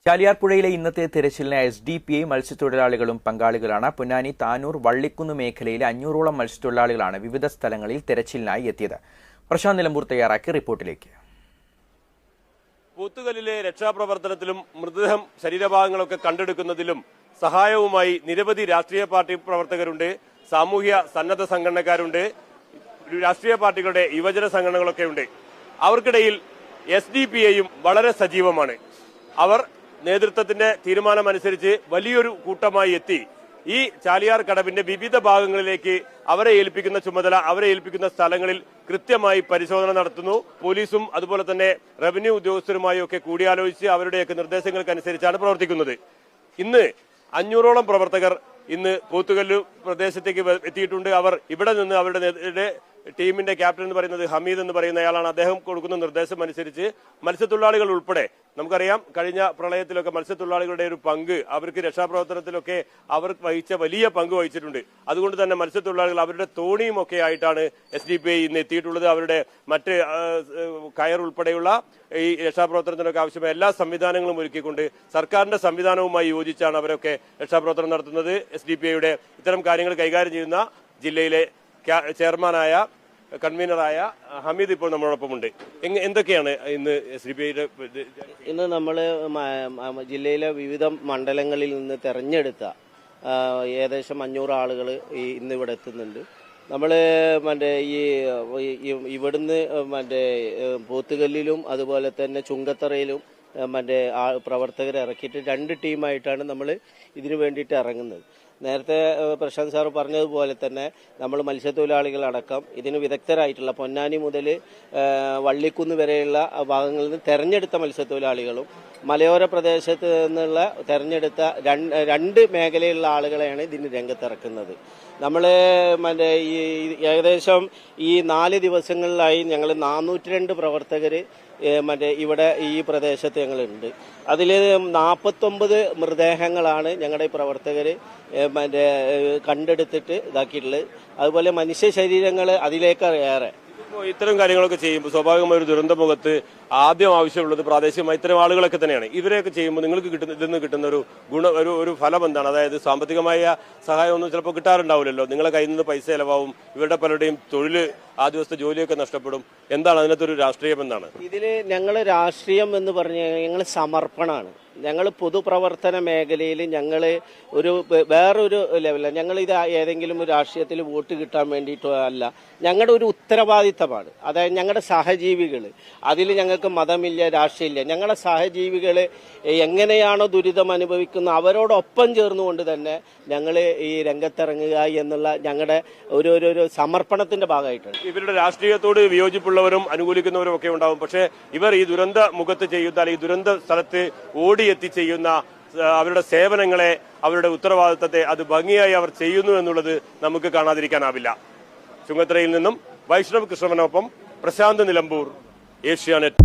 ചാലിയാർ പുഴയിലെ ഇന്നത്തെ തിരച്ചിലിന് SDPI മത്സ്യത്തൊഴിലാളികളും പങ്കാളികളാണ്. പൊന്നാനി, താനൂർ, വള്ളിക്കുന്ന് മേഖലയിലെ 500ഓളം മത്സ്യത്തൊഴിലാളികളാണ് വിവിധ സ്ഥലങ്ങളിൽ തിരച്ചിലിനായി എത്തിയത്. പ്രശാന്ത് നിലമ്പൂർ തയ്യാറാക്കിയ റിപ്പോർട്ടിലേക്ക്. പോത്തുകല്ലിലെ രക്ഷാപ്രവർത്തനത്തിലും മൃതദേഹം ശരീരഭാഗങ്ങളൊക്കെ കണ്ടെടുക്കുന്നതിലും സഹായവുമായി നിരവധി രാഷ്ട്രീയ പാർട്ടി പ്രവർത്തകരുണ്ട്, സാമൂഹ്യ സന്നദ്ധ സംഘടനക്കാരുണ്ട്, രാഷ്ട്രീയ പാർട്ടികളുടെ യുവജന സംഘടനകളൊക്കെ ഉണ്ട്. അവർക്കിടയിൽ SDPIയും വളരെ സജീവമാണ്. അവർ നേതൃത്വത്തിന്റെ തീരുമാനമനുസരിച്ച് വലിയൊരു കൂട്ടമായി എത്തി ഈ ചാലിയാർ കടവിന്റെ വിവിധ ഭാഗങ്ങളിലേക്ക് അവരെ ഏൽപ്പിക്കുന്ന ചുമതല, അവരെ ഏൽപ്പിക്കുന്ന സ്ഥലങ്ങളിൽ കൃത്യമായി പരിശോധന നടത്തുന്നു. പോലീസും അതുപോലെ തന്നെ റവന്യൂ ഉദ്യോഗസ്ഥരുമായി ഒക്കെ കൂടിയാലോചിച്ച് അവരുടെയൊക്കെ നിർദ്ദേശങ്ങൾക്കനുസരിച്ചാണ് പ്രവർത്തിക്കുന്നത്. ഇന്ന് 500ഓളം പ്രവർത്തകർ ഇന്ന് പോത്തുകല്ല് പ്രദേശത്തേക്ക് എത്തിയിട്ടുണ്ട്. അവർ ഇവിടെ നിന്ന് അവരുടെ ടീമിന്റെ ക്യാപ്റ്റൻ എന്ന് പറയുന്നത് ഹമീദ് എന്ന് പറയുന്ന ആളാണ്. അദ്ദേഹം കൊടുക്കുന്ന നിർദ്ദേശം അനുസരിച്ച് മത്സ്യത്തൊഴിലാളികൾ ഉൾപ്പെടെ, നമുക്കറിയാം കഴിഞ്ഞ പ്രളയത്തിലൊക്കെ മത്സ്യത്തൊഴിലാളികളുടെ ഒരു പങ്ക്, അവർക്ക് രക്ഷാപ്രവർത്തനത്തിലൊക്കെ അവർ വഹിച്ച വലിയ പങ്ക് വഹിച്ചിട്ടുണ്ട്. അതുകൊണ്ട് തന്നെ മത്സ്യത്തൊഴിലാളികൾ അവരുടെ തോണിയും ഒക്കെ ആയിട്ടാണ് SDPI ഇന്ന് എത്തിയിട്ടുള്ളത്. അവരുടെ മറ്റ് കയർ ഉൾപ്പെടെയുള്ള ഈ രക്ഷാപ്രവർത്തനത്തിനൊക്കെ ആവശ്യമായ എല്ലാ സംവിധാനങ്ങളും ഒരുക്കിക്കൊണ്ട് സർക്കാരിന്റെ സംവിധാനവുമായി യോജിച്ചാണ് അവരൊക്കെ രക്ഷാപ്രവർത്തനം നടത്തുന്നത്. SDPIയുടെ ഇത്തരം കാര്യങ്ങൾ കൈകാര്യം ചെയ്യുന്ന ജില്ലയിലെ ചെയർമാനായ കൺവീനറായ ഹമീദ് ഇപ്പോൾ നമ്മളോടൊപ്പമുണ്ട്. എന്തൊക്കെയാണ് ഇന്ന് SDPIയുടെ? ഇന്ന് നമ്മൾ ജില്ലയിലെ വിവിധ മണ്ഡലങ്ങളിൽ നിന്ന് തെരഞ്ഞെടുത്ത ഏകദേശം 500 ആളുകൾ ഇന്ന് ഇവിടെ എത്തുന്നുണ്ട്. നമ്മൾ ഇവിടുന്ന് പോത്തുകല്ലിലും അതുപോലെ തന്നെ ചുങ്കത്തറയിലും പ്രവർത്തകരെ ഇറക്കിയിട്ട് 2 ടീമായിട്ടാണ് നമ്മൾ ഇതിനു വേണ്ടിയിട്ട് ഇറങ്ങുന്നത്. നേരത്തെ പ്രശാന്ത് സാർ പറഞ്ഞതുപോലെ തന്നെ നമ്മൾ മത്സ്യത്തൊഴിലാളികളടക്കം ഇതിന് വിദഗ്ധരായിട്ടുള്ള പൊന്നാനി മുതൽ വള്ളിക്കുന്ന് വരെയുള്ള ഭാഗങ്ങളിൽ നിന്ന് തെരഞ്ഞെടുത്ത മത്സ്യത്തൊഴിലാളികളും മലയോര പ്രദേശത്ത് നിന്നുള്ള തെരഞ്ഞെടുത്ത 2 മേഖലയിലുള്ള ആളുകളെയാണ് ഇതിന് രംഗത്തിറക്കുന്നത്. നമ്മൾ ഏകദേശം ഈ 4 ദിവസങ്ങളിലായി ഞങ്ങൾ 402 പ്രവർത്തകർ ഇവിടെ ഈ പ്രദേശത്ത് ഞങ്ങളുണ്ട്. അതിൽ 49 മൃതദേഹങ്ങളാണ് ഞങ്ങളുടെ പ്രവർത്തകർ കണ്ടെടുത്തിട്ട് ഇതാക്കിയിട്ടുള്ളത്. അതുപോലെ മനുഷ്യ ശരീരങ്ങൾ അതിലേക്കേറെ. ഇത്തരം കാര്യങ്ങളൊക്കെ ചെയ്യുമ്പോൾ സ്വാഭാവികമായ ഒരു ദുരന്തമുഖത്ത് ആദ്യം ആവശ്യമുള്ളത് പ്രാദേശികമായി ഇത്തരം ആളുകളൊക്കെ തന്നെയാണ്. ഇവരെയൊക്കെ ചെയ്യുമ്പോൾ നിങ്ങൾക്ക് ഇതിൽ കിട്ടുന്ന ഒരു ഫലം എന്താണ്? അതായത് സാമ്പത്തികമായ സഹായമൊന്നും ചിലപ്പോൾ കിട്ടാറുണ്ടാവില്ലല്ലോ. നിങ്ങളെ കയ്യിൽ നിന്ന് പൈസ ചെലവാകും, ഇവരുടെ പലരുടെയും തൊഴിൽ, ആ ദിവസത്തെ ജോലിയൊക്കെ നഷ്ടപ്പെടും. എന്താണ് അതിനകത്തൊരു രാഷ്ട്രീയം എന്നാണ്? ഇതിൽ ഞങ്ങൾ രാഷ്ട്രീയം എന്ന് പറഞ്ഞു കഴിഞ്ഞാൽ ഞങ്ങൾ സമർപ്പണമാണ്. ഞങ്ങൾ പൊതുപ്രവർത്തന മേഖലയിൽ ഞങ്ങൾ വേറൊരു ലെവലില്ല. ഞങ്ങളിത് ഏതെങ്കിലും ഒരു രാഷ്ട്രീയത്തിൽ വോട്ട് കിട്ടാൻ വേണ്ടിയിട്ടോ അല്ല. ഞങ്ങളുടെ ഒരു ഉത്തരവാദിത്തമാണ്. അതായത് ഞങ്ങളുടെ സഹജീവികൾ, അതിൽ ഞങ്ങൾക്ക് മതമില്ല, രാഷ്ട്രീയമില്ല. ഞങ്ങളുടെ സഹജീവികൾ എങ്ങനെയാണോ ദുരിതം അനുഭവിക്കുന്നത് അവരോടൊപ്പം ചേർന്നുകൊണ്ട് തന്നെ ഞങ്ങൾ ഈ രംഗത്തിറങ്ങുക എന്നുള്ള ഞങ്ങളുടെ ഒരു സമർപ്പണത്തിന്റെ ഭാഗമായിട്ടാണ്. ഇവരുടെ രാഷ്ട്രീയത്തോട് വിയോജിപ്പുള്ളവരും അനുകൂലിക്കുന്നവരും ഒക്കെ ഉണ്ടാവും. പക്ഷേ ഇവർ ഈ ദുരന്ത മുഖത്ത് ചെയ്യുന്ന, ഈ ദുരന്ത സ്ഥലത്ത് ഓടിയെത്തി ചെയ്യുന്ന അവരുടെ സേവനങ്ങളെ, അവരുടെ ഉത്തരവാദിത്തത്തെ അത് ഭംഗിയായി അവർ ചെയ്യുന്നു എന്നുള്ളത് നമുക്ക് കാണാതിരിക്കാനാവില്ല. ചുങ്കത്തറയിൽ നിന്നും വൈഷ്ണവ് കൃഷ്ണനൊപ്പം പ്രശാന്ത് നിലമ്പൂർ, ഏഷ്യാനെറ്റ്.